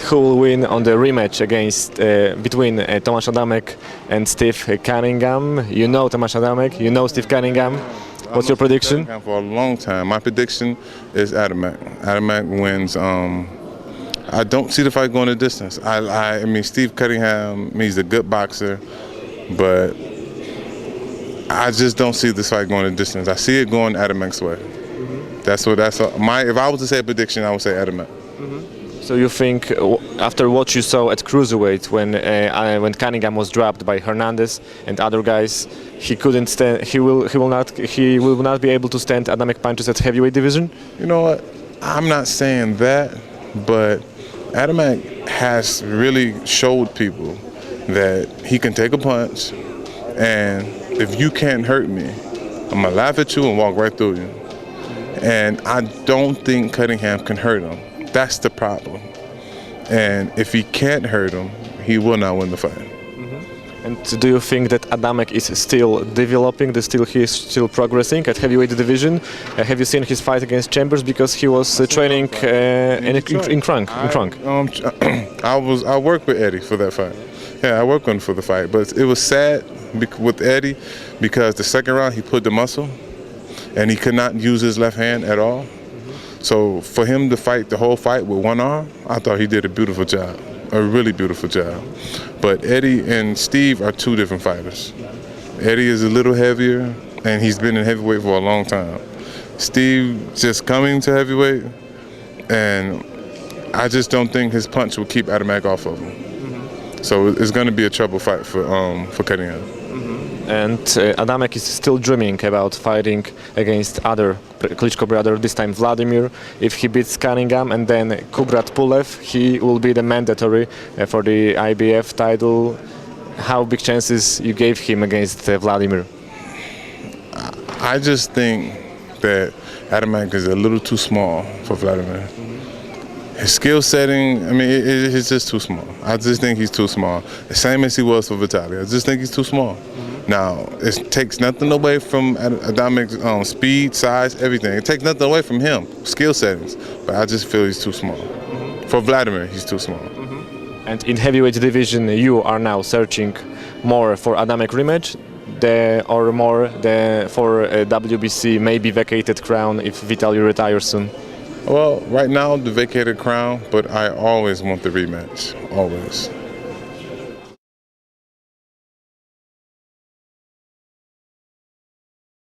who will win on the rematch against between Tomasz Adamek and Steve Cunningham. You know Tomasz Adamek, you know Steve Cunningham. What's your prediction? For a long time, my prediction is Adamek. Adamek wins. I don't see the fight going the distance. I mean, Steve Cunningham, he's a good boxer, but I just don't see this fight going the distance. I see it going Adamek's way. If I was to say a prediction, I would say Adamek. So you think, after what you saw at cruiserweight when Cunningham was dropped by Hernandez and other guys, he couldn't stand. He will not be able to stand Adamek punches at heavyweight division. You know what? I'm not saying that, but Adamek has really showed people that he can take a punch, and if you can't hurt me, I'm gonna laugh at you and walk right through you. And I don't think Cunningham can hurt him. That's the problem. And if he can't hurt him, he will not win the fight. And do you think that Adamek is still developing, he is still progressing at heavyweight division? Have you seen his fight against Chambers? Because he was training in Crunk. I worked with Eddie for that fight. Yeah, I worked with him for the fight. But it was sad with Eddie because the second round he put the muscle and he could not use his left hand at all. So for him to fight the whole fight with one arm, I thought he did a beautiful job, a really beautiful job. But Eddie and Steve are two different fighters. Eddie is a little heavier, and he's been in heavyweight for a long time. Steve just coming to heavyweight, and I just don't think his punch will keep Adamek off of him. So it's going to be a trouble fight for Cunningham. And Adamek is still dreaming about fighting against other Klitschko brother, this time Vladimir. If he beats Cunningham and then Kubrat Pulev, he will be the mandatory for the IBF title. How big chances you gave him against Vladimir? I just think that Adamek is a little too small for Vladimir. His skill setting, I mean, it's just too small. I just think he's too small. The same as he was for Vitaly. I just think he's too small. Now, it takes nothing away from Adamek's speed, size, everything. It takes nothing away from him, skill settings. But I just feel he's too small. For Vladimir, he's too small. And in heavyweight division, you are now searching more for Adamek rematch for a WBC maybe vacated crown if Vitaly retires soon? Well, right now, the vacated crown, but I always want the rematch, always.